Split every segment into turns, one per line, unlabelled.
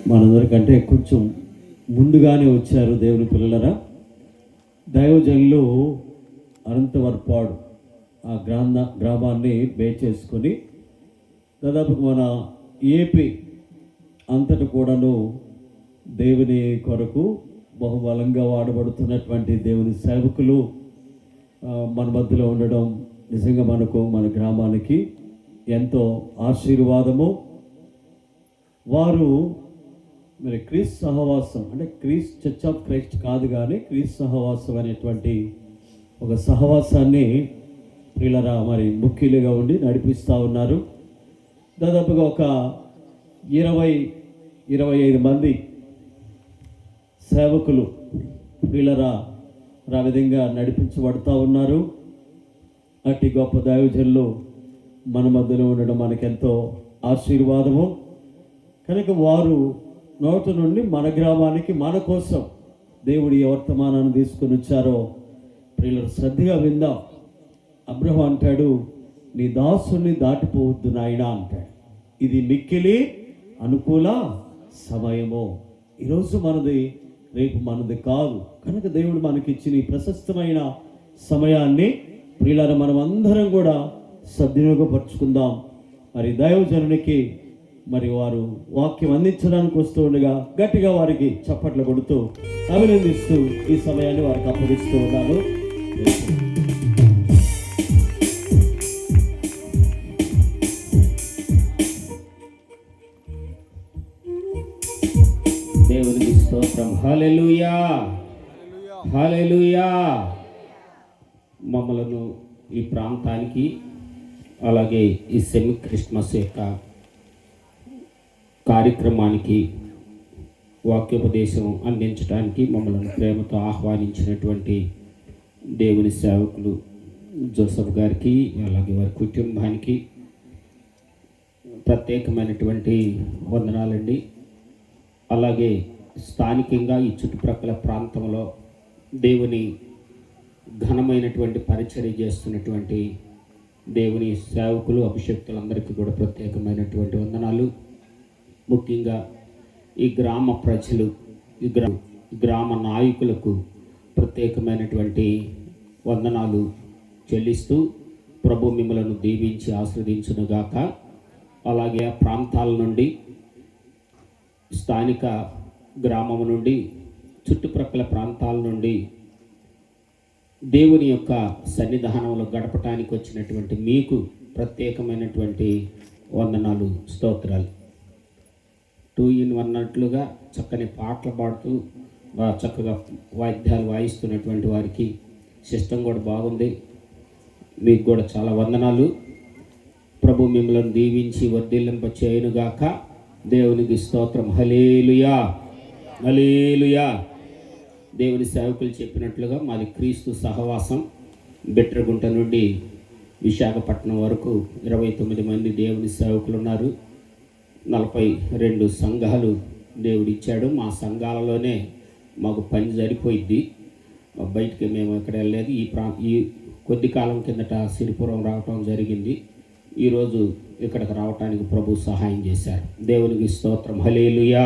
మనందరికంటే కొంచెం ముందుగానే వచ్చారు దేవుని పిల్లలరా. దైవజనులు అనంతవర్పాడు ఆ గ్రామాన్ని బేస్ చేసుకొని దాదాపు మన ఏపీ అంతటి కూడాను దేవుని కొరకు బహుబలంగా వాడబడుతున్నటువంటి దేవుని సేవకులు మన మధ్యలో ఉండడం నిజంగా మనకు మన గ్రామానికి ఎంతో ఆశీర్వాదము. వారు మరి క్రీస్తు సహవాసం అంటే క్రీస్తు చర్చ్ ఆఫ్ క్రైస్ట్ కాదు కానీ క్రీస్తు సహవాసం అనేటువంటి ఒక సహవాసాన్ని ప్రియులరా మరి ముఖ్యులుగా ఉండి నడిపిస్తూ ఉన్నారు. దాదాపుగా ఒక 20-25 మంది సేవకులు ప్రియులరా ఆ విధంగా నడిపించబడుతూ ఉన్నారు. అట్టి గొప్ప దైవజనులు మన మధ్యలో ఉండడం మనకెంతో ఆశీర్వాదము. కనుక వారు నోటి నుండి మన గ్రామానికి మన కోసం దేవుడి ఏ వర్తమానాన్ని తీసుకుని వచ్చారో ప్రియులు శ్రద్ధగా విందాం. అబ్రహాము అంటాడు, నీ దాసుని దాటిపోవద్దు నాయనా అంటాడు. ఇది మిక్కిలి అనుకూల సమయము. ఈరోజు మనది, రేపు మనది కాదు. కనుక దేవుడు మనకిచ్చిన ఈ ప్రశస్తమైన సమయాన్ని ప్రియులారా మనం అందరం కూడా సద్వినియోగపరుచుకుందాం. మరి దైవజనునికి మరి వారు వాక్యం అందించడానికి వస్తూ ఉండగా గట్టిగా వారికి చప్పట్లు కొడుతూ అభినందిస్తూ ఈ సమయాన్ని వారికి అప్పగిస్తూ ఉన్నాను. దేవునికి స్తోత్రం. హల్లెలూయా, హల్లెలూయా. మమ్మలను ఈ ప్రాంతానికి అలాగే ఈ సెమీ క్రిస్మస్ యొక్క కార్యక్రమానికి వాక్యోపదేశం అందించడానికి మమ్మల్ని ప్రేమతో ఆహ్వానించినటువంటి దేవుని సేవకులు జోసఫ్ గారికి అలాగే వారి కుటుంబానికి ప్రత్యేకమైనటువంటి వందనాలండి. అలాగే స్థానికంగా ఈ చుట్టుప్రక్కల ప్రాంతంలో దేవుని ఘనమైనటువంటి పరిచర్య చేస్తున్నటువంటి దేవుని సేవకులు అభిషేక్తులందరికీ కూడా ప్రత్యేకమైనటువంటి వందనాలు. ముఖ్యంగా ఈ గ్రామ ప్రజలు, ఈ గ్రామ నాయకులకు ప్రత్యేకమైనటువంటి వందనాలు చెల్లిస్తూ ప్రభు మిమ్మలను దీవించి ఆశీర్వదించునుగాక. అలాగే ఆ ప్రాంతాల నుండి, స్థానిక గ్రామం నుండి, చుట్టుప్రక్కల ప్రాంతాల నుండి దేవుని యొక్క సన్నిధానంలో గడపటానికి వచ్చినటువంటి మీకు ప్రత్యేకమైనటువంటి వందనాలు, స్తోత్రాలు. 2 in 1 అన్నట్లుగా చక్కని పాటలు పాడుతూ చక్కగా వాయిద్యాలు వాయిస్తున్నటువంటి వారికి సిస్టమ్ కూడా బాగుంది. మీకు కూడా చాలా వందనాలు. ప్రభు మిమ్మల్ని దీవించి వర్ధిల్లింప చేయునుగాక. దేవునికి స్తోత్రం. హల్లెలూయా, హల్లెలూయా. దేవుని సేవకులు చెప్పినట్లుగా మాది క్రీస్తు సహవాసం. బిట్రగుంట నుండి విశాఖపట్నం వరకు 29 మంది దేవుని సేవకులు ఉన్నారు. 42 సంఘాలు దేవుడిచ్చాడు. మా సంఘాలలోనే మాకు పని సరిపోయిద్ది. బయటికి మేము ఎక్కడ వెళ్ళలేదు. ఈ కొద్ది కాలం కిందట సిరిపురం రావటం జరిగింది. ఈరోజు ఇక్కడికి రావటానికి ప్రభు సహాయం చేశారు. దేవునికి స్తోత్రం. హల్లెలూయా.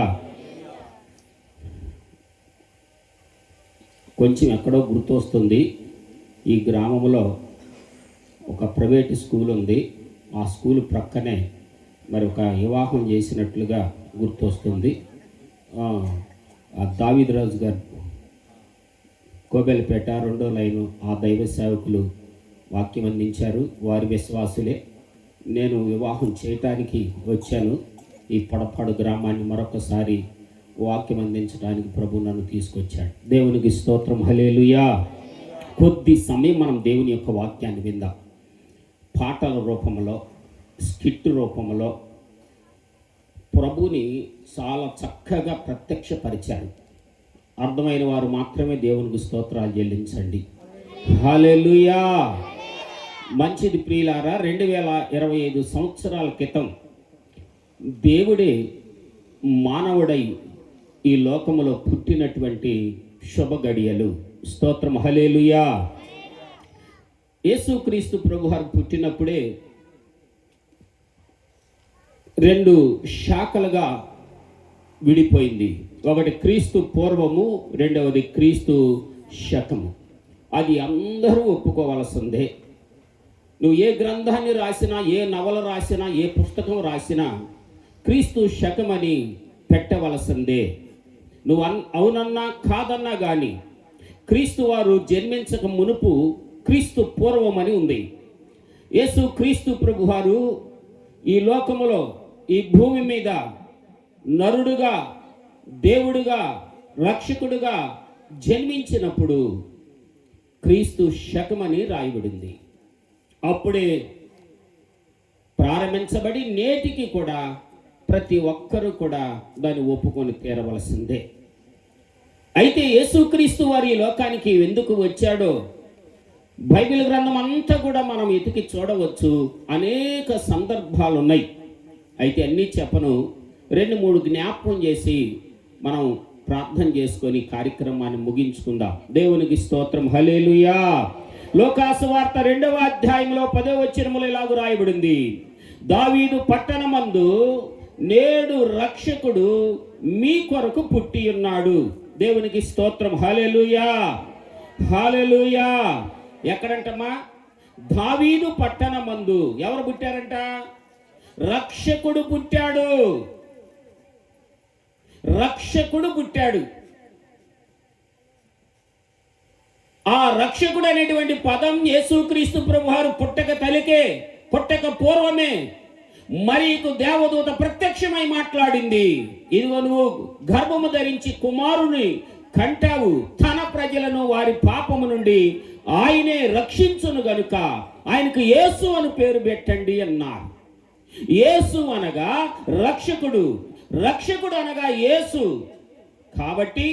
కొంచెం ఎక్కడో గుర్తొస్తుంది. ఈ గ్రామంలో ఒక ప్రైవేట్ స్కూల్ ఉంది. ఆ స్కూల్ ప్రక్కనే మరి ఒక వివాహం చేసినట్లుగా గుర్తొస్తుంది. దావీదరాజు గారు కోబెలపేట 2వ లైను ఆ దైవ సేవకులు వాక్యం అందించారు. వారి విశ్వాసులే. నేను వివాహం చేయటానికి వచ్చాను. ఈ పొడపాడు గ్రామాన్ని మరొకసారి వాక్యం అందించడానికి ప్రభు నన్ను తీసుకొచ్చాడు. దేవునికి స్తోత్రం. హల్లెలూయా. కొద్ది సమయం మనం దేవుని యొక్క వాక్యాన్ని విందాం. పాటల రూపంలో, స్కిట్ రూపంలో ప్రభుని చాలా చక్కగా ప్రత్యక్షపరిచారు. అర్థమైన వారు మాత్రమే దేవునికి స్తోత్రాలు చెల్లించండి. హల్లెలూయా. మంచిది ప్రియులారా. 2025 సంవత్సరాల క్రితం దేవుడే మానవుడై ఈ లోకములో పుట్టినటువంటి శుభ గడియలు. స్తోత్రం. హల్లెలూయా. యేసుక్రీస్తు ప్రభువారు పుట్టినప్పుడే 2 శాఖలుగా
విడిపోయింది. ఒకటి క్రీస్తు పూర్వము, రెండవది క్రీస్తు శకము. అది అందరూ ఒప్పుకోవాల్సిందే. నువ్వు ఏ గ్రంథాన్ని రాసినా, ఏ నవల రాసినా, ఏ పుస్తకం రాసినా క్రీస్తు శకమని పెట్టవలసిందే. నువ్వు అవునన్నా కాదన్నా కానీ క్రీస్తు వారు జన్మించక మునుపు క్రీస్తు పూర్వమని ఉంది. యేసు క్రీస్తు ప్రభువారు ఈ లోకములో, ఈ భూమి మీద నరుడుగా, దేవుడుగా, రక్షకుడుగా జన్మించినప్పుడు క్రీస్తు శకమని రాయబడింది. అప్పుడే ప్రారంభించబడి నేటికి కూడా ప్రతి ఒక్కరూ కూడా దాన్ని ఒప్పుకొని తీరవలసిందే. అయితే యేసుక్రీస్తు వారు ఈ లోకానికి ఎందుకు వచ్చాడో బైబిల్ గ్రంథం అంతా కూడా మనం ఎతికి చూడవచ్చు. అనేక సందర్భాలు ఉన్నాయి. అయితే అన్నీ చెప్పను, 2-3 జ్ఞాపకం చేసి మనం ప్రార్థన చేసుకొని కార్యక్రమాన్ని ముగించుకుందాం. దేవునికి స్తోత్రం. హల్లెలూయా. లోకాసు వార్త 2వ అధ్యాయంలో 10వ వచనములో ఇలాగ రాయబడింది: దావీదు పట్టణమందు నేడు రక్షకుడు మీ కొరకు పుట్టి ఉన్నాడు. దేవునికి స్తోత్రం. హల్లెలూయా, హల్లెలూయా. ఎక్కడంటమ్మా? దావీదు పట్టణమందు ఎవరు పుట్టారంట? రక్షకుడు పుట్టాడు. రక్షకుడు పుట్టాడు. ఆ రక్షకుడు అనేటువంటి పదం యేసుక్రీస్తు ప్రభువారు పుట్టక తలికే, పుట్టక పూర్వమే మరియకు దేవదూత ప్రత్యక్షమై మాట్లాడింది. ఇదిగో నువ్వు గర్భము ధరించి కుమారుని కంటావు, తన ప్రజలను వారి పాపము నుండి ఆయనే రక్షించును గనుక ఆయనకు యేసు అని పేరు పెట్టండి అన్నారు. యేసు అనగా రక్షకుడు, రక్షకుడు అనగా యేసు. కాబట్టి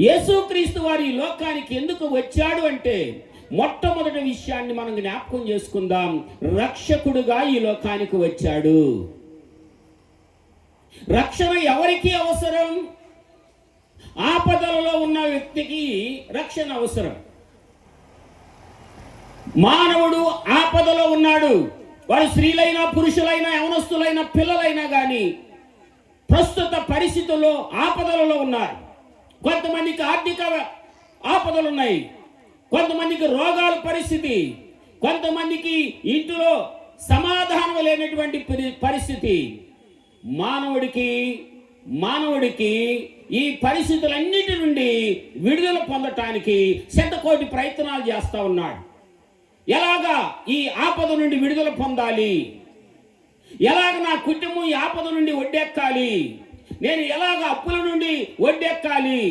యేసుక్రీస్తు వారి లోకానికి ఎందుకు వచ్చాడు అంటే, మొట్టమొదటి విషయాన్ని మనం జ్ఞాపకం చేసుకుందాం. రక్షకుడుగా ఈ లోకానికి వచ్చాడు. రక్షణ ఎవరికి అవసరం? ఆపదలలో ఉన్న వ్యక్తికి రక్షణ అవసరం. మానవుడు ఆపదలో ఉన్నాడు. వారు స్త్రీలైనా, పురుషులైనా, యవనస్తులైనా, పిల్లలైనా కానీ ప్రస్తుత పరిస్థితుల్లో ఆపదలలో ఉన్నారు. కొంతమందికి ఆర్థిక ఆపదలు ఉన్నాయి, కొంతమందికి రోగాల పరిస్థితి, కొంతమందికి ఇంటిలో సమాధానం లేనటువంటి పరిస్థితి. మానవుడికి ఈ పరిస్థితులన్నిటి నుండి విడుదల పొందటానికి శతకోటి ప్రయత్నాలు చేస్తూ ఉన్నాడు. ఎలాగా ఈ ఆపద నుండి విడుదల పొందాలి, ఎలాగ నా కుటుంబం ఈ ఆపద నుండి ఒడ్డెక్కాలి, నేను ఎలాగ అప్పుల నుండి ఒడ్డెక్కాలి,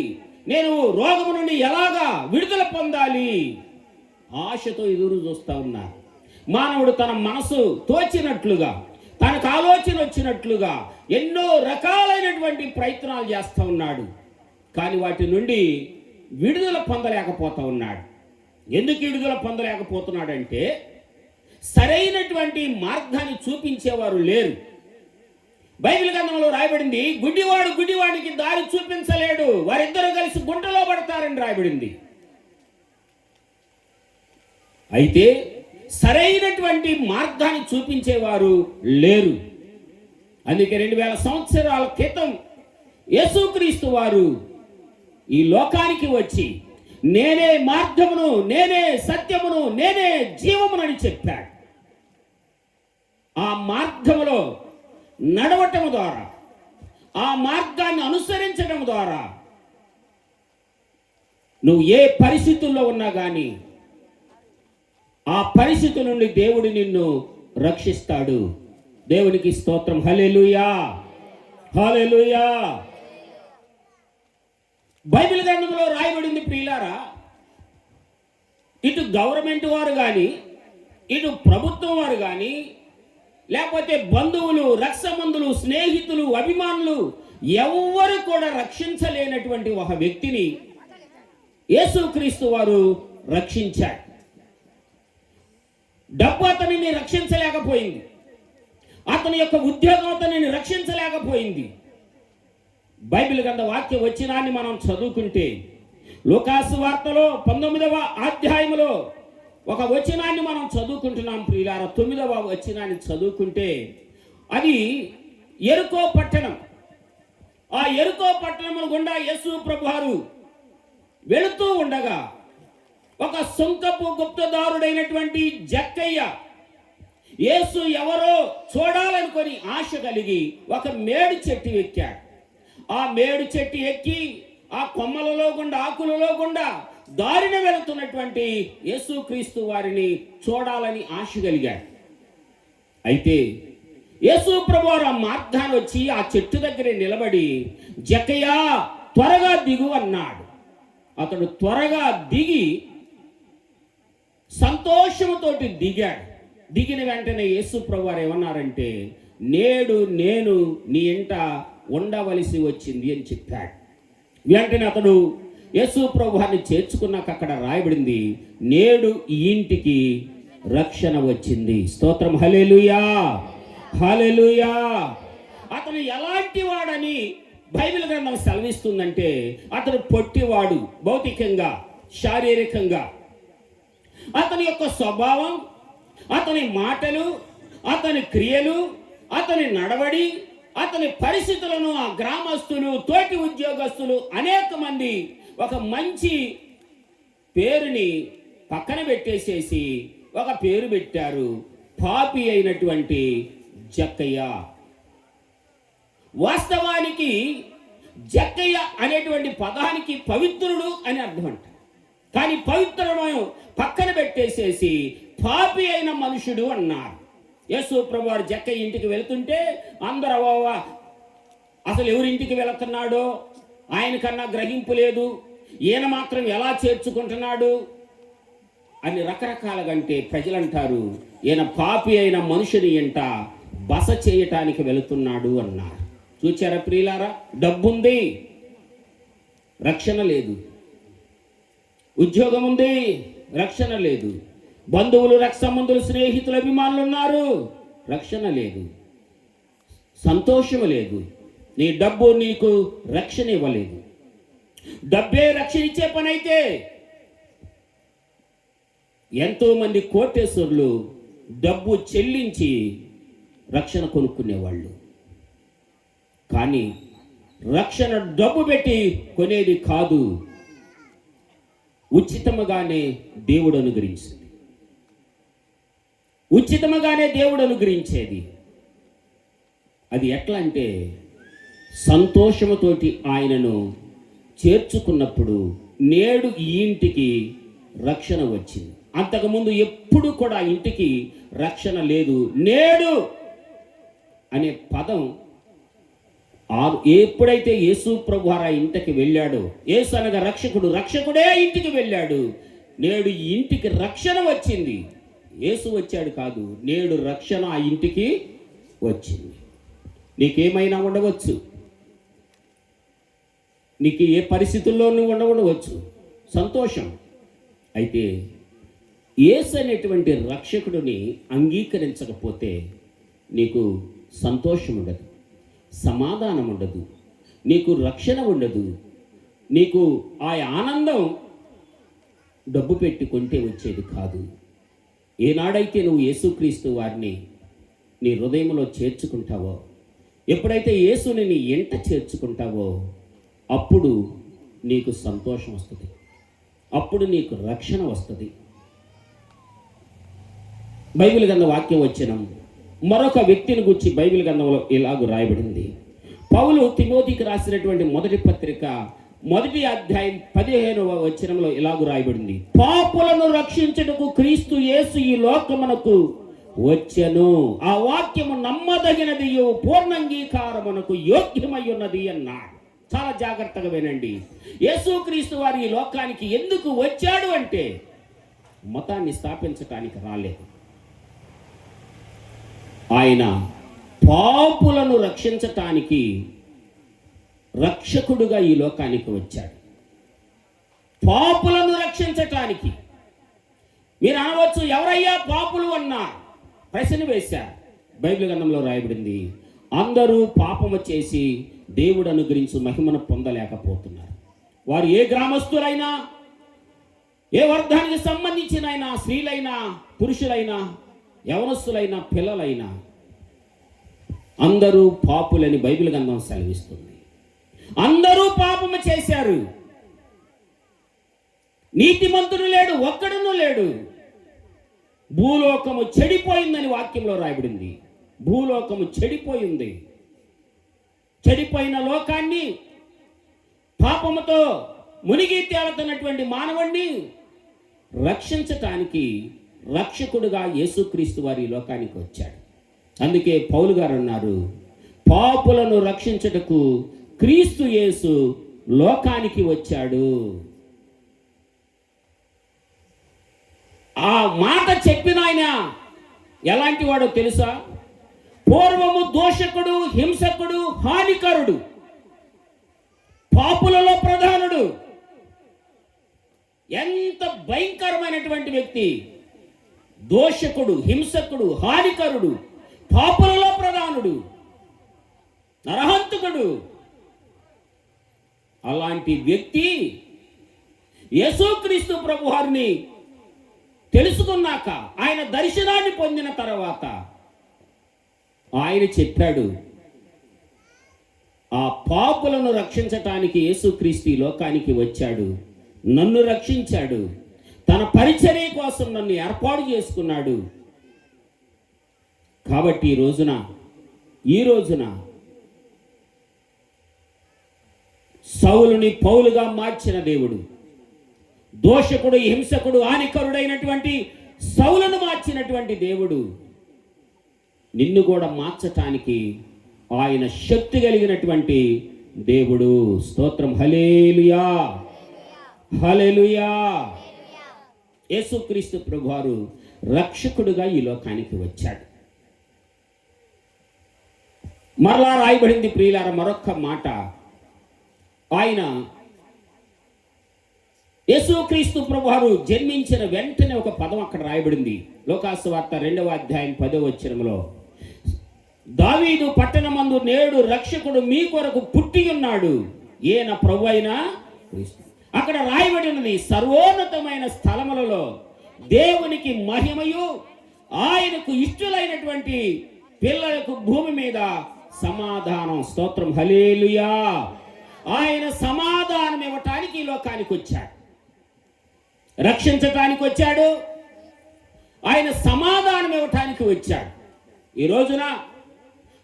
నేను రోగము నుండి ఎలాగా విడుదల పొందాలి, ఆశతో ఎదురు చూస్తూ ఉన్నారు. మానవుడు తన మనసు తోచినట్లుగా, తనకు ఆలోచన వచ్చినట్లుగా ఎన్నో రకాలైనటువంటి ప్రయత్నాలు చేస్తూ ఉన్నాడు. కానీ వాటి నుండి విడుదల పొందలేకపోతూ ఉన్నాడు. ఎందుకు విడుదల పొందలేకపోతున్నాడంటే, సరైనటువంటి మార్గాన్ని చూపించేవారు లేరు. బైబిల్ గ్రంథంలో రాయబడింది, గుడ్డివాడు గుడ్డివాడికి దారి చూపించలేడు, వారిద్దరూ కలిసి గుంటలో పడతారని రాయబడింది. అయితే సరైనటువంటి మార్గాన్ని చూపించేవారు లేరు. అందుకే 2000 సంవత్సరాల క్రితం యేసుక్రీస్తు వారు ఈ లోకానికి వచ్చి, నేనే మార్గమును, నేనే సత్యమును, నేనే జీవమునని చెప్పాడు. ఆ మార్గములో నడవటం ద్వారా, ఆ మార్గాన్ని అనుసరించడం ద్వారా నువ్వు ఏ పరిస్థితుల్లో ఉన్నా కానీ ఆ పరిస్థితి నుండి దేవుడు నిన్ను రక్షిస్తాడు. దేవునికి స్తోత్రం. హల్లెలూయా, హల్లెలూయా. బైబిల్ గ్రంథంలో రాయబడింది ప్రియులారా, ఇటు గవర్నమెంట్ వారు కానీ, ఇటు ప్రభుత్వం వారు కానీ, లేకపోతే బంధువులు, రక్షమందులు, స్నేహితులు, అభిమానులు ఎవ్వరు కూడా రక్షించలేనటువంటి ఒక వ్యక్తిని యేసుక్రీస్తు వారు రక్షించాడు. డబ్బు అతనిని రక్షించలేకపోయింది, అతని యొక్క ఉద్యోగం అతనిని రక్షించలేకపోయింది. బైబిల్ గ్రంథ వాక్య వచనాన్ని మనం చదువుకుంటే, లూకాసు వార్తలో 19వ అధ్యాయంలో ఒక వచనాన్ని మనం చదువుకుంటున్నాం ప్రియులారా. 9వ వచనాన్ని చదువుకుంటే, అది యెరికో పట్టణం. ఆ యెరికో పట్టణముల గుండా యేసు ప్రభువారు వెళుతూ ఉండగా ఒక సుంకపు గుప్తదారుడైనటువంటి జక్కయ్య యేసు ఎవరో చూడాలనుకొని ఆశ కలిగి ఒక మేడు చెట్టు ఎక్కాడు. ఆ మేడు చెట్టు ఎక్కి ఆ కొమ్మలలో గుండా ఆకులలో గుండా దారిన వెళుతున్నటువంటి యేసుక్రీస్తు వారిని చూడాలని ఆశ కలిగాడు. అయితే యేసు ప్రభువారు ఆ మార్గాన్ని వచ్చి ఆ చెట్టు దగ్గర నిలబడి, జక్కయ్య త్వరగా దిగు అన్నాడు. అతడు త్వరగా దిగి సంతోషముతోటి దిగాడు. దిగిన వెంటనే యేసు ప్రభువారు ఏమన్నారంటే, నేడు నేను నీ ఇంట ఉండవలసి వచ్చింది అని చెప్పాడు. వెంటనే అతడు యేసు ప్రభువారిని చేర్చుకున్నాక అక్కడ రాయబడింది, నేడు ఈ ఇంటికి రక్షణ వచ్చింది. స్తోత్రం, హల్లెలూయా, హల్లెలూయా. అతను ఎలాంటి వాడని బైబిల్ గ్రంథం సెలవిస్తుందంటే, అతను పొట్టివాడు, భౌతికంగా శారీరకంగా. అతని యొక్క స్వభావం, అతని మాటలు, అతని క్రియలు, అతని నడవడి, అతని పరిస్థితులను ఆ గ్రామస్తులు, తోటి ఉద్యోగస్తులు అనేక మంది ఒక మంచి పేరుని పక్కన పెట్టేసేసి ఒక పేరు పెట్టారు, పాపి అయినటువంటి జక్కయ్య. వాస్తవానికి జక్కయ్య అనేటువంటి పదానికి పవిత్రుడు అని అర్థం అంట. కానీ పవిత్రుడు పక్కన పెట్టేసేసి పాపి అయిన మనుషుడు అన్నారు. యేసు ప్రభువారు జక్కయ్య ఇంటికి వెళ్తుంటే అందరూ అసలు ఎవరింటికి వెళుతున్నాడో ఆయన కన్నా గ్రహింపు లేదు, ఈయన మాత్రం ఎలా చేర్చుకుంటున్నాడు అని రకరకాలుగా అంటే ప్రజలంటారు, ఈయన పాపి అయిన మనుషుని ఇంట బస చేయటానికి వెళుతున్నాడు అన్నారు. చూచారా ప్రియులారా? డబ్బుంది, రక్షణ లేదు. ఉద్యోగం ఉంది, రక్షణ లేదు. బంధువులు, రక్త సంబంధులు, స్నేహితులు, అభిమానులు ఉన్నారు, రక్షణ లేదు. సంతోషం లేదు. నీ డబ్బు నీకు రక్షణ ఇవ్వలేదు. డబ్బే రక్షణ ఇచ్చే పని అయితే ఎంతో మంది కోటేశ్వరులు డబ్బు చెల్లించి రక్షణ కొనుక్కునేవాళ్ళు. కానీ రక్షణ డబ్బు పెట్టి కొనేది కాదు, ఉచితముగానే దేవుడు అనుగ్రహించింది. ఉచితముగానే దేవుడు అనుగ్రహించేది. అది ఎట్లా అంటే, సంతోషముతోటి ఆయనను చేర్చుకున్నప్పుడు నేడు ఈ ఇంటికి రక్షణ వచ్చింది. అంతకుముందు ఎప్పుడు కూడా ఇంటికి రక్షణ లేదు. నేడు అనే పదం ఎప్పుడైతే యేసు ప్రభువారు ఆ ఇంటికి వెళ్ళాడో, యేసు అనగా రక్షకుడు, రక్షకుడే ఇంటికి వెళ్ళాడు, నేడు ఈ ఇంటికి రక్షణ వచ్చింది. యేసు వచ్చాడు కాదు, నేడు రక్షణ ఆ ఇంటికి వచ్చింది. నీకేమైనా ఉండవచ్చు, నీకు ఏ పరిస్థితుల్లో నువ్వు ఉండవచ్చు, సంతోషం. అయితే యేసు అనేటువంటి రక్షకుడిని అంగీకరించకపోతే నీకు సంతోషం ఉండదు, సమాధానం ఉండదు, నీకు రక్షణ ఉండదు. నీకు ఆ ఆనందం డబ్బు పెట్టి కొంటే వచ్చేది కాదు. ఏనాడైతే నువ్వు యేసుక్రీస్తు వారిని నీ హృదయంలో చేర్చుకుంటావో, ఎప్పుడైతే యేసుని నీ ఎంట చేర్చుకుంటావో, అప్పుడు నీకు సంతోషం వస్తుంది, అప్పుడు నీకు రక్షణ వస్తుంది. బైబిల్ గ్రంథ వాక్యం వచ్చిన మరొక వ్యక్తిని గురించి బైబిల్ గ్రంథంలో ఇలాగూ రాయబడింది. పౌలు తిమోతికి రాసినటువంటి మొదటి పత్రిక 1వ అధ్యాయం 15వ వచనంలో ఇలాగూ రాయబడింది, పాపులను రక్షించుటకు క్రీస్తు యేసు ఈ లోకమునకు వచ్చెను. ఆ వాక్యము నమ్మదగినది, పూర్ణంగీకారమునకు యోగ్యమై ఉన్నది అన్నాడు. చాలా జాగ్రత్తగా వినండి. యేసుక్రీస్తు వారు ఈ లోకానికి ఎందుకు వచ్చాడు అంటే, మతాన్ని స్థాపించటానికి రాలేదు. ఆయన పాపులను రక్షించటానికి రక్షకుడుగా ఈ లోకానికి వచ్చాడు. పాపులను రక్షించటానికి. మీరు అనవచ్చు, ఎవరయ్యా పాపులు అన్నా ప్రశ్న వేశారు. బైబిల్ గ్రంథంలో రాయబడింది, అందరూ పాపము చేసి దేవుడు అనుగ్రహించు మహిమను పొందలేకపోతున్నారు. వారు ఏ గ్రామస్తులైనా, ఏ వర్గానికి సంబంధించిన స్త్రీలైనా, పురుషులైనా, యవనస్తులైనా, పిల్లలైనా అందరూ పాపులని బైబిల్ గ్రంథం సెలవిస్తుంది. అందరూ పాపము చేశారు, నీతిమంతుడు లేడు, ఒక్కడునూ లేడు. భూలోకము చెడిపోయిందని వాక్యంలో రాయబడింది. భూలోకము చెడిపోయింది. చెడిపోయిన లోకాన్ని, పాపముతో మునిగి తేలుతున్నటువంటి మానవుణ్ణి రక్షించటానికి రక్షకుడుగా యేసుక్రీస్తు వారి లోకానికి వచ్చాడు. అందుకే పౌలు గారు అన్నారు, పాపులను రక్షించుటకు క్రీస్తు యేసు లోకానికి వచ్చాడు. ఆ మాట చెప్పిన ఆయన ఎలాంటి వాడో తెలుసా? పూర్వము దోషకుడు, హింసకుడు, హానికరుడు, పాపులలో ప్రధానుడు. ఎంత భయంకరమైనటువంటి వ్యక్తి! దోషకుడు, హింసకుడు, హానికరుడు, పాపులలో ప్రధానుడు, నరహంతకుడు. అలాంటి వ్యక్తి యేసుక్రీస్తు ప్రభువారిని తెలుసుకున్నాక, ఆయన దర్శనాన్ని పొందిన తర్వాత ఆయన చెప్పాడు, ఆ పాపులను రక్షించటానికి యేసుక్రీస్తు ఈ లోకానికి వచ్చాడు, నన్ను రక్షించాడు, తన పరిచర్య కోసం నన్ను ఏర్పాటు చేసుకున్నాడు. కాబట్టి ఈ రోజున సౌలుని పౌలుగా మార్చిన దేవుడు, దోషకుడు, హింసకుడు, హానికరుడైనటువంటి సౌలును మార్చినటువంటి దేవుడు నిన్ను కూడా మార్చటానికి ఆయన శక్తి కలిగినటువంటి దేవుడు. స్తోత్రం. హల్లెలూయా, హల్లెలూయా. యేసుక్రీస్తు ప్రభువారు రక్షకుడుగా ఈ లోకానికి వచ్చాడు. మరలా రాయబడింది ప్రియులారా మరొక్క మాట. ఆయన యేసుక్రీస్తు ప్రభువారు జన్మించిన వెంటనే ఒక పదం అక్కడ రాయబడింది. లోకాసువార్త 2వ అధ్యాయం 10వ వచనంలో, దావీదు పట్టణమందు నేడు రక్షకుడు మీ కొరకు పుట్టి ఉన్నాడు, ఈయన ప్రభువైన క్రీస్తు. అక్కడ రాయబడినది, సర్వోన్నతమైన స్థలములలో దేవునికి మహిమయు, ఆయనకు ఇష్టలైనటువంటి పిల్లలకు భూమి మీద సమాధానం. స్తోత్రం. హల్లెలూయా. ఆయన సమాధానం ఇవ్వటానికి ఈ లోకానికి వచ్చాడు, రక్షించటానికి వచ్చాడు, ఆయన సమాధానం ఇవ్వటానికి వచ్చాడు. ఈ రోజున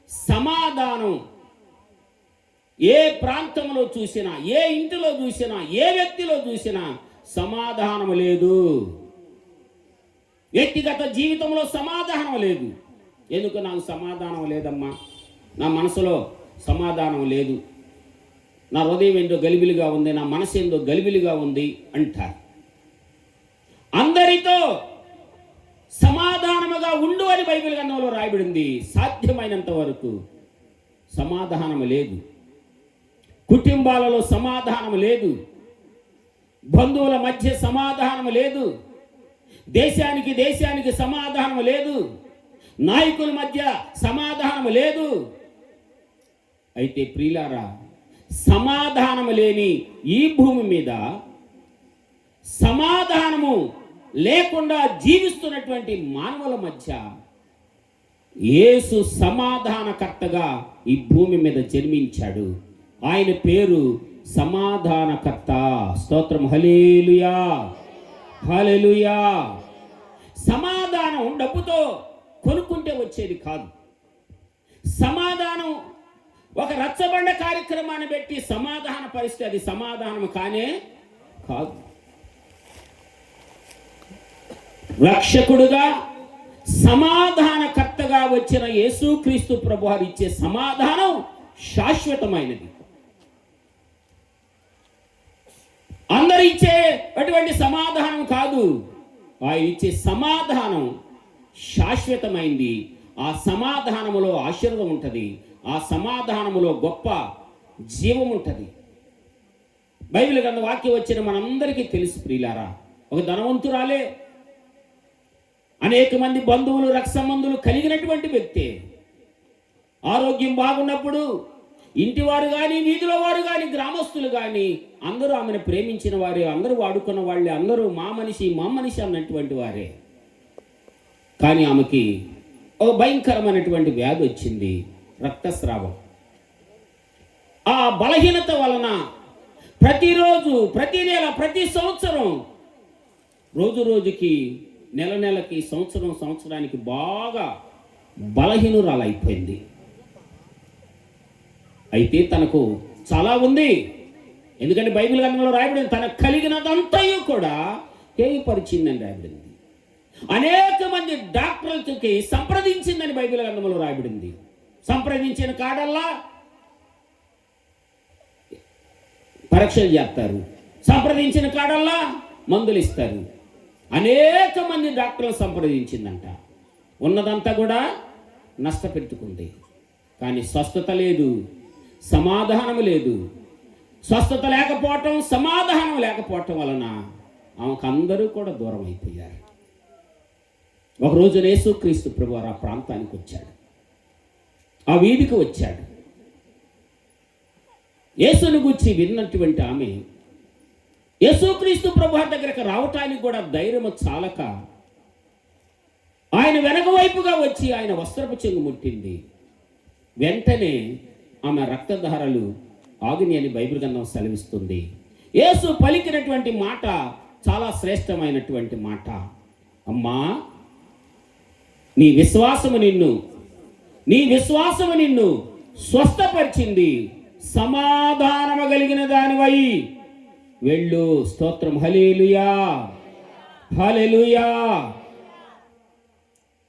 సమాధానం ఏ ప్రాంతంలో చూసినా, ఏ ఇంటిలో చూసినా, ఏ వ్యక్తిలో చూసినా సమాధానం లేదు. వ్యక్తిగత జీవితంలో సమాధానం లేదు. ఎందుకు నాకు సమాధానం లేదమ్మా, నా మనసులో సమాధానం లేదు, నా హృదయం ఏందో గలిబిలిగా ఉంది, నా మనసు ఏందో గలిబిలిగా ఉంది అంటారు. అందరితో సమాధానముగా ఉండు అని బైబిల్ గ్రంథంలో రాయబడింది. సాధ్యమైనంత వరకు సమాధానం లేదు. కుటుంబాలలో సమాధానం లేదు, బంధువుల మధ్య సమాధానం లేదు, దేశానికి సమాధానం లేదు, నాయకుల మధ్య సమాధానం లేదు. అయితే ప్రియులారా, సమాధానం లేని ఈ భూమి మీద సమాధానము లేకుండా జీవిస్తున్నటువంటి మానవుల మధ్య యేసు సమాధానకర్తగా ఈ భూమి మీద జన్మించాడు. ఆయన పేరు సమాధానకర్త. స్తోత్రం. హల్లెలూయా, హల్లెలూయా. సమాధానం డబ్బుతో కొనుక్కుంటే వచ్చేది కాదు. సమాధానం ఒక రచ్చబండ కార్యక్రమాన్ని పెట్టి సమాధాన పరిస్థితి, అది సమాధానం కానే కాదు. రక్షకుడుగా సమాధానకర్తగా వచ్చిన యేసుక్రీస్తు ప్రభువారు ఇచ్చే సమాధానం శాశ్వతమైనది. అందరు ఇచ్చే అటువంటి సమాధానం కాదు. ఆయన ఇచ్చే సమాధానం శాశ్వతమైంది. ఆ సమాధానములో ఆశీర్వాదం ఉంటుంది, ఆ సమాధానములో గొప్ప జీవం ఉంటుంది. బైబిల్ గ్రంథ వాక్యం వచ్చిన మనందరికీ తెలుసు ప్రియులారా. ఒక ధనవంతురాలే, అనేక మంది బంధువులు, రక్త సంబంధులు కలిగినటువంటి వ్యక్తే. ఆరోగ్యం బాగున్నప్పుడు ఇంటివారు కానీ, వీధిలో వారు కానీ, గ్రామస్తులు కానీ అందరూ ఆమెను ప్రేమించిన వారే, అందరూ వాడుకున్న వాళ్ళే, అందరూ మా మనిషి అన్నటువంటి వారే. కానీ ఆమెకి ఒక భయంకరమైనటువంటి వ్యాధి వచ్చింది, రక్తస్రావం. ఆ బలహీనత వలన ప్రతిరోజు, ప్రతి నెల, ప్రతి సంవత్సరం, రోజు రోజుకి, నెల నెలకి, సంవత్సరం సంవత్సరానికి బాగా బలహీనురాలైపోయింది. అయితే తనకు చాలా ఉంది. ఎందుకంటే బైబిల్ గ్రంథంలో రాయబడింది, తనకు కలిగినదంతయు కూడా హేయపరిచిందని రాయబడింది. అనేక మంది డాక్టర్లకి సంప్రదించిందని బైబిల్ గ్రంథంలో రాయబడింది. సంప్రదించిన కాడల్లా పరీక్షలు చేస్తారు, సంప్రదించిన కాడల్లా మందులు ఇస్తారు. అనేక మంది డాక్టర్లు సంప్రదించిందంట. ఉన్నదంతా కూడా నష్టపెట్టుకుంది. కానీ స్వస్థత లేదు, సమాధానం లేదు. స్వస్థత లేకపోవటం, సమాధానం లేకపోవటం వలన ఆమెకు అందరూ కూడా దూరం అయిపోయారు. ఒకరోజు యేసుక్రీస్తు ప్రభువారు ఆ ప్రాంతానికి వచ్చాడు, ఆ వీధికి వచ్చాడు. యేసుని గురించి విన్నటువంటి ఆమె యేసుక్రీస్తు ప్రభువారి దగ్గరకు రావటానికి కూడా ధైర్యము చాలక ఆయన వెనక వైపుగా వచ్చి ఆయన వస్త్రపు చెంగు ముట్టింది. వెంటనే ఆమె రక్తధారలు ఆగిని అని బైబిల్ గ్రంథం సెలవిస్తుంది. యేసు పలికినటువంటి మాట చాలా శ్రేష్టమైనటువంటి మాట. అమ్మా, నీ విశ్వాసము నిన్ను స్వస్థపరిచింది, సమాధానము కలిగిన దానివై వెళ్ళు. స్తోత్రం. హల్లెలూయా, హల్లెలూయా.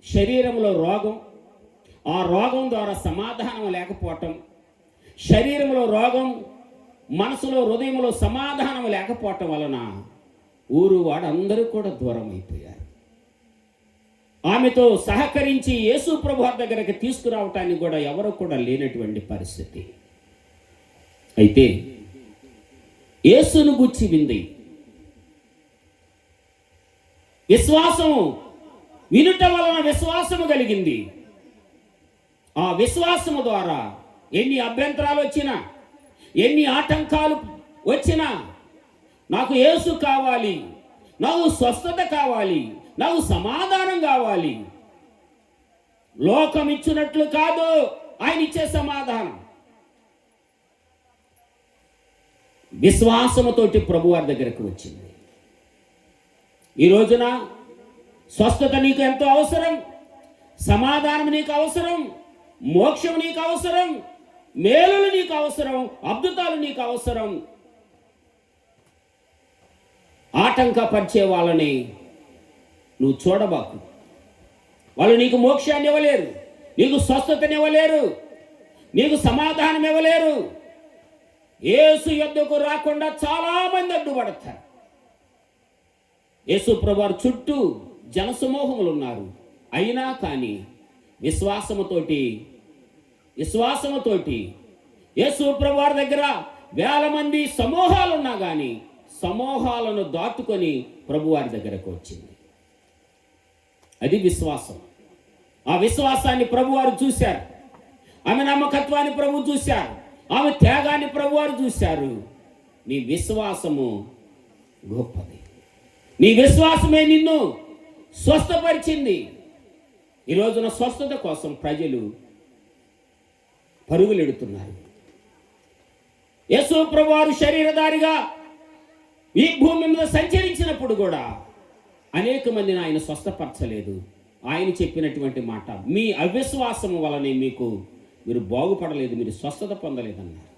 శరీరంలో రోగం, ఆ రోగం ద్వారా సమాధానం లేకపోవటం, శరీరంలో రోగం, మనసులో, హృదయంలో సమాధానం లేకపోవటం వలన ఊరు వాడందరూ కూడా దూరం అయిపోయారు. ఆమెతో సహకరించి యేసు ప్రభువారి దగ్గరికి తీసుకురావటానికి కూడా ఎవరు కూడా లేనటువంటి పరిస్థితి. అయితే యేసును గుచ్చి వింది. విశ్వాసము, వినుట వలన విశ్వాసము కలిగింది. ఆ విశ్వాసము ద్వారా ఎన్ని అభ్యంతరాలు వచ్చినా, ఎన్ని ఆటంకాలు వచ్చినా, నాకు యేసు కావాలి, నాకు స్వస్థత కావాలి, నాకు సమాధానం కావాలి, లోకం ఇచ్చినట్లు కాదు ఆయన ఇచ్చే సమాధానం. విశ్వాసముతోటి ప్రభువారి దగ్గరకు వచ్చింది. ఈ రోజున స్వస్థత నీకు ఎంతో అవసరం, సమాధానం నీకు అవసరం, మోక్షం నీకు అవసరం, మేలులు నీకు అవసరం, అద్భుతాలు నీకు అవసరం. ఆటంకపరిచే వాళ్ళని నువ్వు చూడబాకు. వాళ్ళు నీకు మోక్షాన్ని ఇవ్వలేరు, నీకు స్వస్థతని ఇవ్వలేరు, నీకు సమాధానం ఇవ్వలేరు. యేసు యొద్దకు రాకుండా చాలా మంది అడ్డుపడతారు. యేసు ప్రభువారి చుట్టూ జనసమూహములు ఉన్నారు. అయినా కానీ విశ్వాసముతోటి యేసు ప్రభువారి దగ్గర వేల మంది సమూహాలు ఉన్నా కానీ సమూహాలను దాటుకొని ప్రభువారి దగ్గరకు వచ్చింది. అది విశ్వాసం. ఆ విశ్వాసాన్ని ప్రభువారు చూశారు. ఆమె నమ్మకత్వాన్ని ప్రభు చూశారు. ఆమె త్యాగాన్ని ప్రభువారు చూశారు. నీ విశ్వాసము గొప్పది. నీ విశ్వాసమే నిన్ను స్వస్థపరిచింది. ఈ రోజున స్వస్థత కోసం ప్రజలు పరుగులెడుతున్నారు. యేసు ప్రభువారు శరీరధారిగా ఈ భూమి మీద సంచరించినప్పుడు కూడా అనేక మందిని ఆయన స్వస్థపరచలేదు. ఆయన చెప్పినటువంటి మాట, మీ అవిశ్వాసము వలనే మీరు బాగుపడలేదు, మీరు స్వస్థత పొందలేదన్నారు.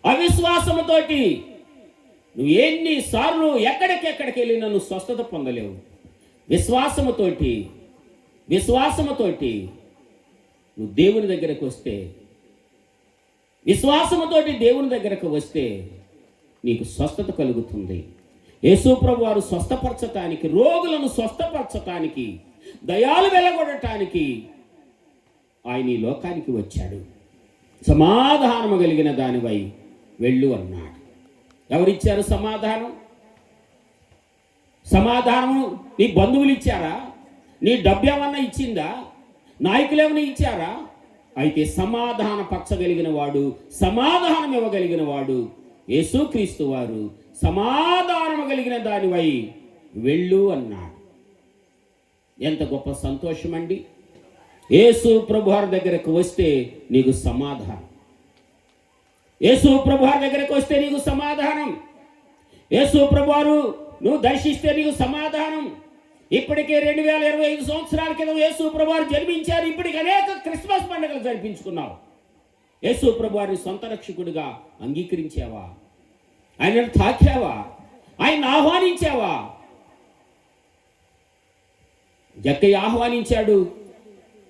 అవిశ్వాసముతోటి నువ్వు ఎన్నిసార్లు ఎక్కడికెక్కడికి వెళ్ళినా నువ్వు స్వస్థత పొందలేవు. విశ్వాసముతోటి నువ్వు దేవుని దగ్గరకు వస్తే, విశ్వాసముతోటి దేవుని దగ్గరకు వస్తే నీకు స్వస్థత కలుగుతుంది. యేసు ప్రభువారు స్వస్థపరచటానికి, రోగులను స్వస్థపరచటానికి, దయాలు వెలగొడటానికి ఆయన ఈ లోకానికి వచ్చాడు. సమాధానము కలిగిన దానివై వెళ్ళు అన్నాడు. ఎవరిచ్చారు సమాధానం? సమాధానము నీ బంధువులు ఇచ్చారా? నీ డబ్బు ఏమన్నా ఇచ్చిందా? నాయకులు ఏమన్నా ఇచ్చారా? అయితే సమాధాన పరచగలిగిన వాడు, సమాధానం ఇవ్వగలిగిన వాడు యేసుక్రీస్తు వారు. సమాధానము కలిగిన దానివై వెళ్ళు అన్నాడు. ఎంత గొప్ప సంతోషం అండి! యేసు ప్రభువారి దగ్గరకు వస్తే నీకు సమాధానం. యేసు ప్రభువారి దగ్గరికి వస్తే నీకు సమాధానం. యేసు ప్రభువారు నువ్వు దర్శిస్తే నీకు సమాధానం. ఇప్పటికే 2025 సంవత్సరాల క్రితం యేసు ప్రభువారు జన్మించారు. ఇప్పటికి అనేక క్రిస్మస్ పండుగలు జరిపించుకున్నావు. యేసు ప్రభువారిని సొంత రక్షకుడిగా అంగీకరించావా? ఆయనను తాకావా? ఆయన ఆహ్వానించావా? జక్కయ్య ఆహ్వానించాడు,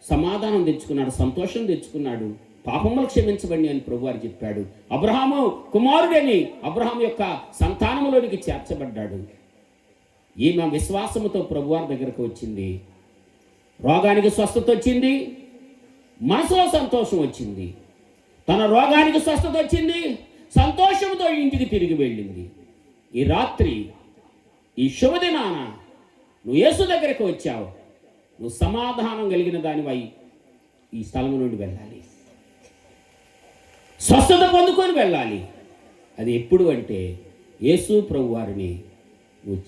సమాధానం తెచ్చుకున్నాడు, సంతోషం తెచ్చుకున్నాడు, పాపములు క్షమించబడి అని ప్రభువారు చెప్పాడు. అబ్రహాము కుమారుడని అబ్రహాం యొక్క సంతానములోనికి చేర్చబడ్డాడు. ఈమె విశ్వాసముతో ప్రభువారి దగ్గరకు వచ్చింది. రోగానికి స్వస్థత వచ్చింది, మనసులో సంతోషం వచ్చింది. తన రోగానికి స్వస్థత వచ్చింది, సంతోషంతో ఇంటికి తిరిగి వెళ్ళింది. ఈ రాత్రి ఈ శుభదినాన నువ్వు యేసు దగ్గరకు వచ్చావు. నువ్వు సమాధానం కలిగిన దానివై ఈ స్థలం నుండి వెళ్ళాలి, స్వస్థత పొందుకొని వెళ్ళాలి. అది ఎప్పుడు అంటే యేసు ప్రభువారిని నువ్వు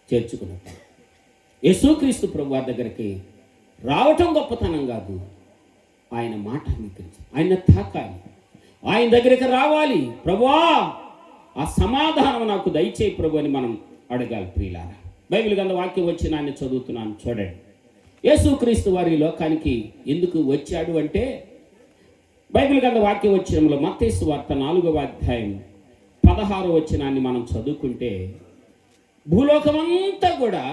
చేర్చుకున్నప్పుడు. యేసుక్రీస్తు ప్రభువారి దగ్గరికి రావటం గొప్పతనం కాదు, ఆయన మాట అంగీకరించి ఆయన తాకాలి, ఆయన దగ్గరికి రావాలి. ప్రభువా ఆ సమాధానం నాకు దయచేయి ప్రభు అని మనం అడగాలి. ప్రియులారా, బైబిల్ గ్రంథ వాక్యం వచ్చి నాన్ని చదువుతున్నాను చూడండి. యేసుక్రీస్తు వారి లోకానికి ఎందుకు వచ్చాడు అంటే, బైబిల్ గ్రంథ వాక్య వచనంలో మత్తయి సువార్త 4వ అధ్యాయం 16వ వచనాన్ని మనం చదువుకుంటే, భూలోకమంతా కూడా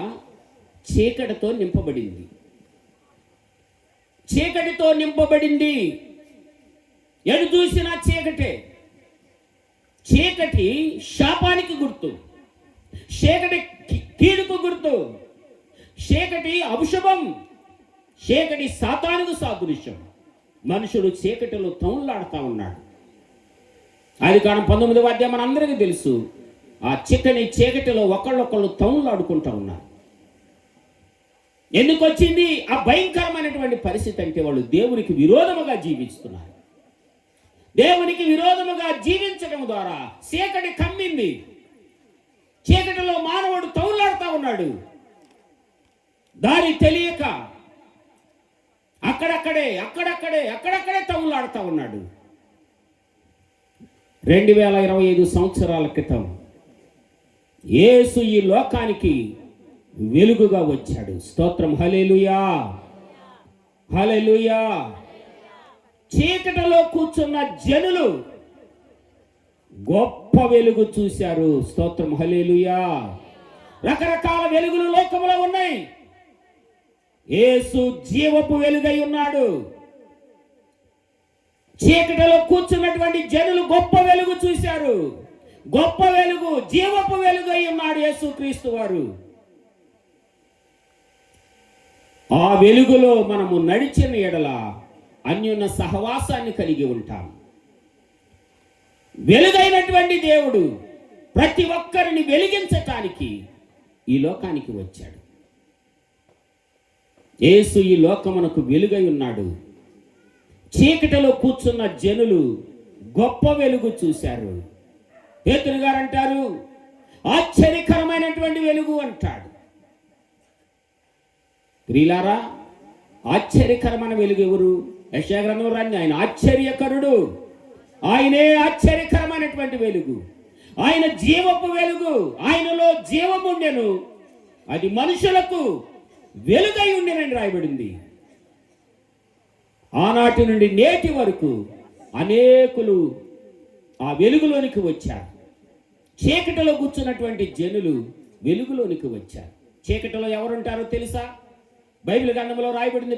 చీకటితో నింపబడింది. చీకటితో నింపబడింది. ఎటు చూసినా చీకటే. చీకటి శాపానికి గుర్తు, చీకటి కీడుకు గుర్తు, చీకటి అభిశుభం, చీకటి సాతానుకు సాదృశ్యం. మనుషుడు చీకటిలో తౌన్లాడుతూ ఉన్నాడు. ఆదికాండం 19వ అధ్యాయం మనందరికీ తెలుసు. ఆ చీకటిలో ఒకళ్ళొకళ్ళు తౌన్లాడుకుంటూ ఉన్నారు. ఎందుకు వచ్చింది ఆ భయంకరమైనటువంటి పరిస్థితి అంటే, వాళ్ళు దేవునికి విరోధముగా జీవిస్తున్నారు. దేవునికి విరోధముగా జీవించడం ద్వారా చీకటి కమ్మింది. చీకటిలో మానవుడు తౌలాడుతూ ఉన్నాడు. దారి తెలియక అక్కడక్కడే తౌలాడుతూ ఉన్నాడు. 2025 సంవత్సరాల క్రితం యేసు ఈ లోకానికి వెలుగుగా వచ్చాడు. స్తోత్రం, హల్లెలూయా, హల్లెలూయా. చీకటిలో కూర్చున్న జనులు గొప్ప వెలుగు చూశారు. స్తోత్రం, హల్లెలూయా. రకరకాల వెలుగులు లోకంలో ఉన్నాయి. యేసు జీవపు వెలుగై ఉన్నాడు. చీకటిలో కూర్చున్నటువంటి జనులు గొప్ప వెలుగు చూశారు. గొప్ప వెలుగు, జీవపు వెలుగు అయి ఉన్నాడు యేసుక్రీస్తు వారు. ఆ వెలుగులో మనము నడిచిన ఎడల అన్యోన్య సహవాసాన్ని కలిగి ఉంటాం. వెలుగైనటువంటి దేవుడు ప్రతి ఒక్కరిని వెలిగించటానికి ఈ లోకానికి వచ్చాడు. యేసు ఈ లోకమునకు వెలుగై ఉన్నాడు. చీకటిలో కూర్చున్న జనులు గొప్ప వెలుగు చూశారు. పేతురు గారు అంటారు, ఆశ్చర్యకరమైనటువంటి వెలుగు అంటాడు. ప్రియులారా, ఆశ్చర్యకరమైన వెలుగు ఎవరు? యెషయా గ్రంథంలో రాని ఆయన ఆశ్చర్యకరుడు. ఆయనే ఆశ్చర్యకరమైనటువంటి వెలుగు. ఆయన జీవపు వెలుగు. ఆయనలో జీవముండెను, అది మనుషులకు వెలుగై ఉండెనని రాయబడింది. ఆనాటి నుండి నేటి వరకు అనేకులు ఆ వెలుగులోనికి వచ్చారు. చీకటిలో కూర్చున్నటువంటి జనులు వెలుగులోనికి వచ్చారు. చీకటిలో ఎవరుంటారో తెలుసా? బైబిల్ గ్రంథంలో రాయబడింది.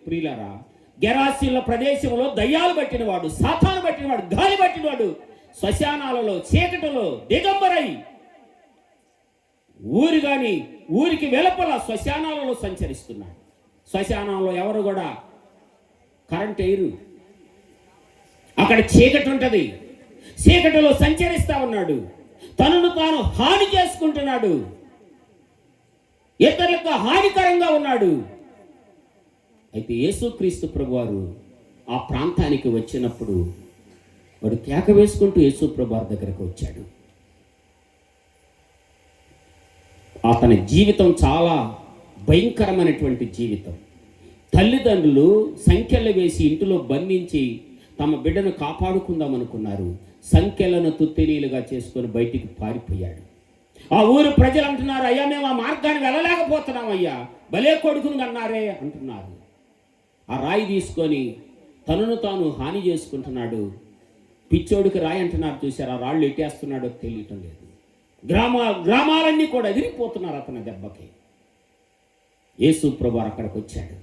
ప్రియులారా, గెరాసీల ప్రదేశంలో దయ్యాలు పట్టినవాడు, సాతాను పట్టినవాడు, గాలి పట్టినవాడు శ్మశానాలలో చీకటిలో దిగంబరై ఊరికి వెలుపల శ్మశానాలలో సంచరిస్తున్నాడు. శ్మశానంలో ఎవరు కూడా కరెంట్ ఎయిరు, అక్కడ చీకటి ఉంటుంది. చీకటిలో సంచరిస్తా ఉన్నాడు. తనను తాను హాని చేసుకుంటున్నాడు. ఇతరులకు హానికరంగా ఉన్నాడు. అయితే యేసుక్రీస్తు ప్రభువారు ఆ ప్రాంతానికి వచ్చినప్పుడు వాడు కేక వేసుకుంటూ యేసు ప్రభువారి దగ్గరకు వచ్చాడు. అతని జీవితం చాలా భయంకరమైనటువంటి జీవితం. తల్లిదండ్రులు సంఖ్యలు వేసి ఇంటిలో బంధించి తమ బిడ్డను కాపాడుకుందాం అనుకున్నారు. సంఖ్యలను తుత్తినీలుగా చేసుకొని బయటికి పారిపోయాడు. ఆ ఊరు ప్రజలు అంటున్నారు, అయ్యా మేము ఆ మార్గాన్ని వెళ్ళలేకపోతున్నాం అయ్యా, భలే కొడుకును అన్నారే అంటున్నారు. ఆ రాయి తీసుకొని తనను తాను హాని చేసుకుంటున్నాడు. పిచ్చోడికి రాయి అంటున్నారు చూశారు, ఆ రాళ్ళు ఎట్టేస్తున్నాడో తెలియటం లేదు. గ్రామాలన్నీ కూడా ఎదిరిపోతున్నారు అతని దెబ్బకి. యేసు ప్రభువారు అక్కడికి వచ్చాడు.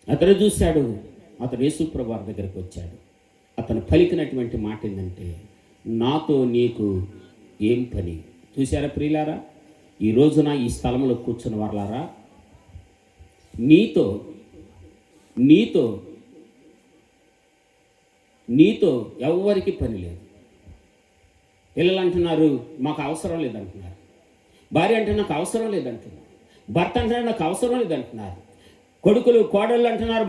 అతను చూశాడు, అతను యేసు ప్రభువారి దగ్గరికి వచ్చాడు. అతను పలికినటువంటి మాట ఏంటంటే, నాతో నీకు ఏం పని? చూశారా ప్రియులారా, ఈ రోజున ఈ స్థలంలో కూర్చున్న వాళ్ళారా, నీతో నీతో నీతో ఎవరికి పని లేదు. పిల్లలు అంటున్నారు మాకు అవసరం లేదంటున్నారు, భార్య అంటే నాకు అవసరం లేదంటున్నారు, భర్త అంటే నాకు అవసరం లేదంటున్నారు, కొడుకులు కోడళ్ళు అంటున్నారు,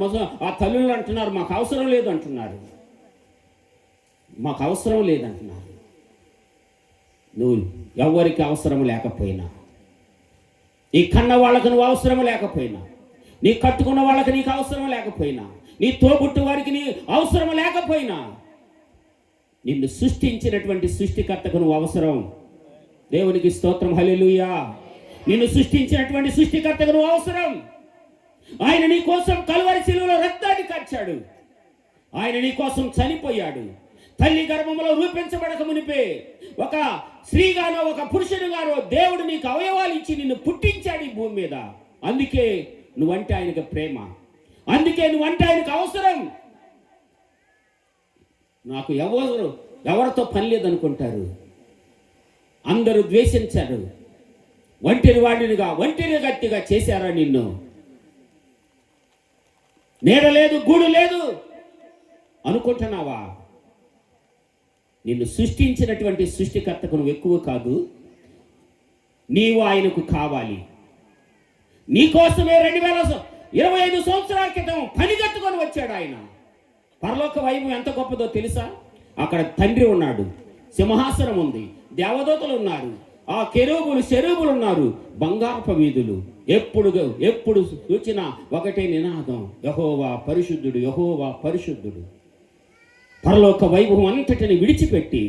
ఆ తల్లులు అంటున్నారు మాకు అవసరం లేదు అంటున్నారు, మాకు అవసరం లేదంటున్నారు. నువ్వు ఎవరికి అవసరం లేకపోయినా, ఈ కన్న వాళ్ళకు నువ్వు అవసరం లేకపోయినా, నీ కట్టుకున్న వాళ్ళకి నీకు అవసరం లేకపోయినా, నీ తోబుట్టు వారికి నీ అవసరం లేకపోయినా, నిన్ను సృష్టించినటువంటి సృష్టికర్తకు నువ్వు అవసరం. దేవునికి స్తోత్రం, హల్లెలూయా. నిన్ను సృష్టించినటువంటి సృష్టికర్తకు నువ్వు అవసరం. ఆయన నీ కోసం కల్వరి శిలువలో రక్తాన్ని కార్చాడు. ఆయన నీ కోసం చనిపోయాడు. తల్లి గర్భంలో రూపించబడక మునిపే ఒక స్త్రీగానో ఒక పురుషుడుగానో దేవుడు నీకు అవయవాలు ఇచ్చి నిన్ను పుట్టించాడు ఈ భూమి మీద. అందుకే నువ్వంటే ఆయనకు ప్రేమ, అందుకే నువ్వంటే ఆయనకు అవసరం. నాకు ఎవరితో పని లేదనుకుంటారు, అందరూ ద్వేషించారు, ఒంటరి గట్టిగా చేశారా నిన్ను, నీడ లేదు గూడు లేదు అనుకుంటున్నావా? నిన్ను సృష్టించినటువంటి సృష్టికర్తకు నువ్వు ఎక్కువ కాదు, నీవు ఆయనకు కావాలి. నీకోసమే 2025 సంవత్సరాల క్రితం పని కట్టుకొని వచ్చాడు ఆయన. పరలోక వైభవం ఎంత గొప్పదో తెలుసా? అక్కడ తండ్రి ఉన్నాడు, సింహాసనం ఉంది, దేవదూతలు ఉన్నారు, ఆ శరూబులు ఉన్నారు, బంగారపు వీధులు. ఎప్పుడు సూచన ఒకటే నినాదం, యెహోవా పరిశుద్ధుడు, యెహోవా పరిశుద్ధుడు. పరలోక వైభవం అంతటిని విడిచిపెట్టి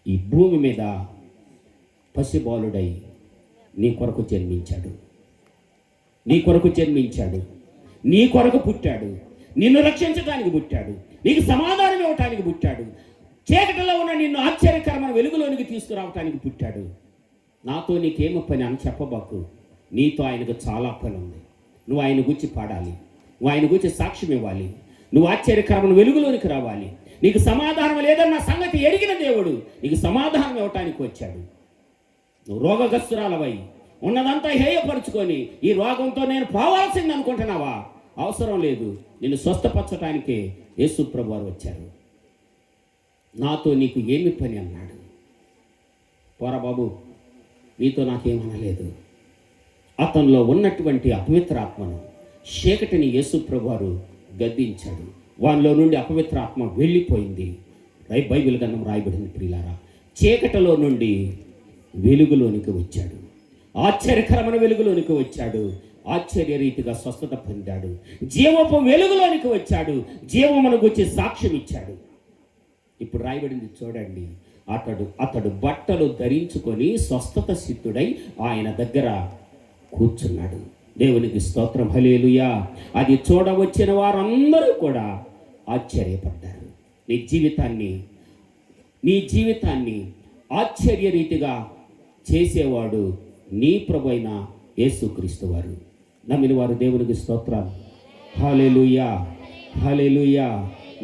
ఈ భూమి మీద పసిబాలుడై నీ కొరకు జన్మించాడు, నీ కొరకు జన్మించాడు, నీ కొరకు పుట్టాడు, నిన్ను రక్షించడానికి పుట్టాడు, నీకు సమాధానం ఇవ్వటానికి పుట్టాడు, చీకటిలో ఉన్న నిన్ను ఆశ్చర్యకరమైన వెలుగులోనికి తీసుకురావటానికి పుట్టాడు. నాతో నీకేమో పని అని చెప్పబాకు, నీతో ఆయనకు చాలా పని ఉంది. నువ్వు ఆయన గురించి పాడాలి, నువ్వు ఆయన గురించి సాక్ష్యం ఇవ్వాలి, నువ్వు ఆశ్చర్యకరమైన వెలుగులోనికి రావాలి. నీకు సమాధానం లేదన్న సంగతి ఎరిగిన దేవుడు నీకు సమాధానం ఇవ్వటానికి వచ్చాడు. నువ్వు రోగగ్రస్తురాలవై ఉన్నదంతా హేయపరుచుకొని ఈ రోగంతో నేను పోవాల్సింది అనుకుంటున్నావా? అవసరం లేదు. నిన్ను స్వస్థపరచటానికే యేసు ప్రభువారు వచ్చారు. నాతో నీకు ఏమి పని అన్నాడు. పోరా బాబు, నీతో నాకేమనలేదు. అతనిలో ఉన్నటువంటి అపవిత్ర ఆత్మను, చీకటిని యేసు ప్రభువారు గద్దించాడు. వానిలో నుండి అపవిత్ర ఆత్మ వెళ్ళిపోయింది. బైబిల్ గ్రంథం రాయబడింది ప్రియులారా, చీకటిలో నుండి వెలుగులోనికి వచ్చాడు, ఆశ్చర్యకరమైన వెలుగులోనికి వచ్చాడు, ఆశ్చర్య రీతిగా స్వస్థత పొందాడు, జీవపు వెలుగులోనికి వచ్చాడు, జీవమునకు వచ్చి సాక్ష్యం ఇచ్చాడు. ఇప్పుడు రాయబడింది చూడండి, అతడు బట్టలు ధరించుకొని స్వస్థత సిద్ధుడై ఆయన దగ్గర కూర్చున్నాడు. దేవునికి స్తోత్రం, హల్లెలూయా. అది చూడవచ్చిన వారందరూ కూడా ఆశ్చర్యపడ్డారు. నీ జీవితాన్ని ఆశ్చర్య రీతిగా చేసేవాడు నీ ప్రభువైన యేసుక్రీస్తు వారు. నమ్మిన వారు దేవునికి స్తోత్రాలు, హల్లెలూయా, హల్లెలూయా.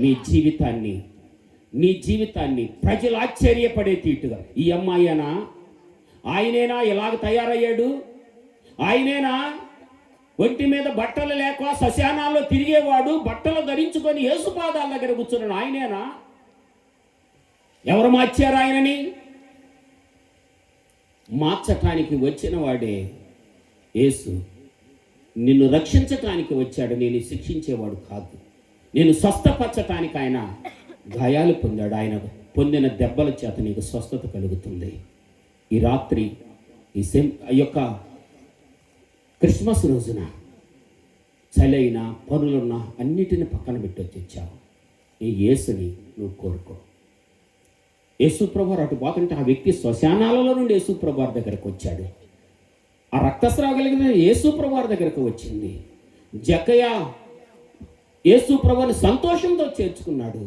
నీ జీవితాన్ని ప్రజలు ఆశ్చర్యపడే తీటుగా, ఈ అమ్మాయినా ఆయనేనా ఇలాగ తయారయ్యాడు, ఆయనేనా ఒంటి మీద బట్టలు లేక శ్మశానాల్లో తిరిగేవాడు, బట్టలు ధరించుకొని యేసు పాదాల దగ్గర కూర్చున్నాడు, ఆయనేనా? ఎవరు మార్చారు ఆయనని? మార్చటానికి వచ్చిన వాడే యేసు. నిన్ను రక్షించటానికి వచ్చాడు, నేను శిక్షించేవాడు కాదు. నేను స్వస్థపరచటానికి ఆయన గాయాలు పొందాడు, ఆయన పొందిన దెబ్బల చేత నీకు స్వస్థత కలుగుతుంది. ఈ రాత్రి ఈ యొక్క క్రిస్మస్ రోజున చలైన పనులున్న అన్నిటిని పక్కన పెట్టి వచ్చావు. ఈ యేసుని నువ్వు కోరుకో. యేసు ప్రభువారు అటు పోతుంటే ఆ వ్యక్తి శ్మశానాలలో నుండి యేసు ప్రభువారి దగ్గరకు వచ్చాడు. ఆ రక్తస్రావం కలిగిన యేసు ప్రభువారి దగ్గరకు వచ్చింది. జక్కయ్య యేసు ప్రభువుని సంతోషంతో చేర్చుకున్నాడు.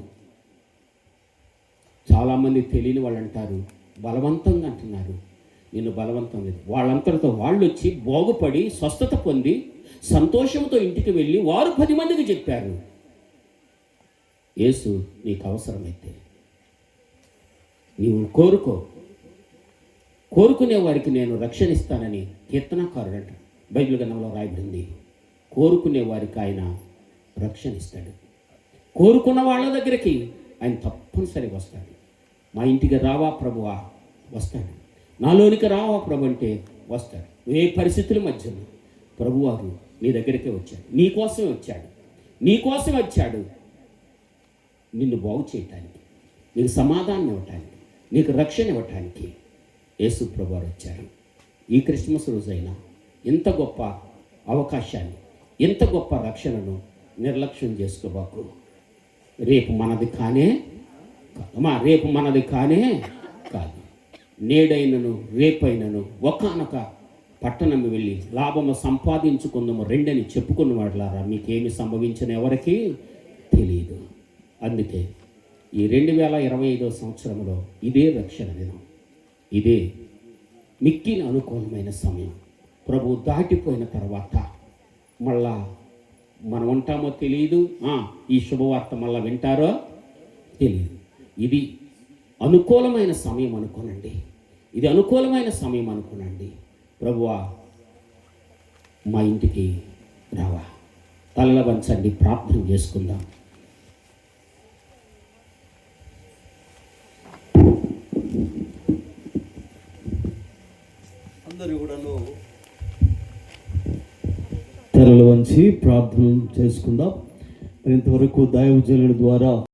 చాలామంది తెలియని వాళ్ళు అంటారు, బలవంతంగా అంటున్నారు. నిన్ను బలవంతం లేదు, వాళ్ళంతటితో వాళ్ళు వచ్చి బాగుపడి స్వస్థత పొంది సంతోషంతో ఇంటికి వెళ్ళి వారు 10 మందికి చెప్పారు. యేసు నీకు అవసరమైతే నీవు కోరుకునే వారికి నేను రక్షణ ఇస్తానని కీర్తనకారుడు అంట. బైబిల్ గ్రంథంలో రాయబడింది. కోరుకునే వారికి ఆయన రక్షణ ఇస్తాడు. కోరుకున్న వాళ్ళ దగ్గరికి ఆయన తప్పనిసరిగా వస్తాడు. మా ఇంటికి రావా ప్రభువా, వస్తాడు. నాలోనికి రావా ప్రభు అంటే వస్తాడు. ఏ పరిస్థితుల మధ్యలో ప్రభువారు నీ దగ్గరికే వచ్చాడు. నీ కోసమే వచ్చాడు. నిన్ను బాగు చేయటానికి, నీకు సమాధానం ఇవ్వటానికి, నీకు రక్షణ ఇవ్వటానికి యేసు ప్రభువారు వచ్చారు. ఈ క్రిస్మస్ రోజైనా ఇంత గొప్ప అవకాశాన్ని, ఇంత గొప్ప రక్షణను నిర్లక్ష్యం చేసుకోబాకు. రేపు మనది కానే కాదు. నేడైనను రేపైనను ఒకానొక పట్టణం వెళ్ళి లాభము సంపాదించుకుందాము రెండని చెప్పుకున్న వాడులారా మీకేమి సంభవించిన ఎవరికి తెలియదు. అందుకే ఈ 2025వ సంవత్సరంలో ఇదే రక్షణ దినం, ఇదే మిక్కిన అనుకూలమైన సమయం. ప్రభు దాటిపోయిన తర్వాత మళ్ళా మనం ఉంటామో తెలియదు, ఈ శుభవార్త మళ్ళా వింటారో తెలియదు. ఇది అనుకూలమైన సమయం అనుకోనండి. ప్రభువా మా ఇంటికి రావా. తలల వంచండి, ప్రార్థన చేసుకుందాం.
అందరూ కూడాను తలలు వంచి ప్రార్థన చేసుకుందాం. ఇంతవరకు దైవజనుల ద్వారా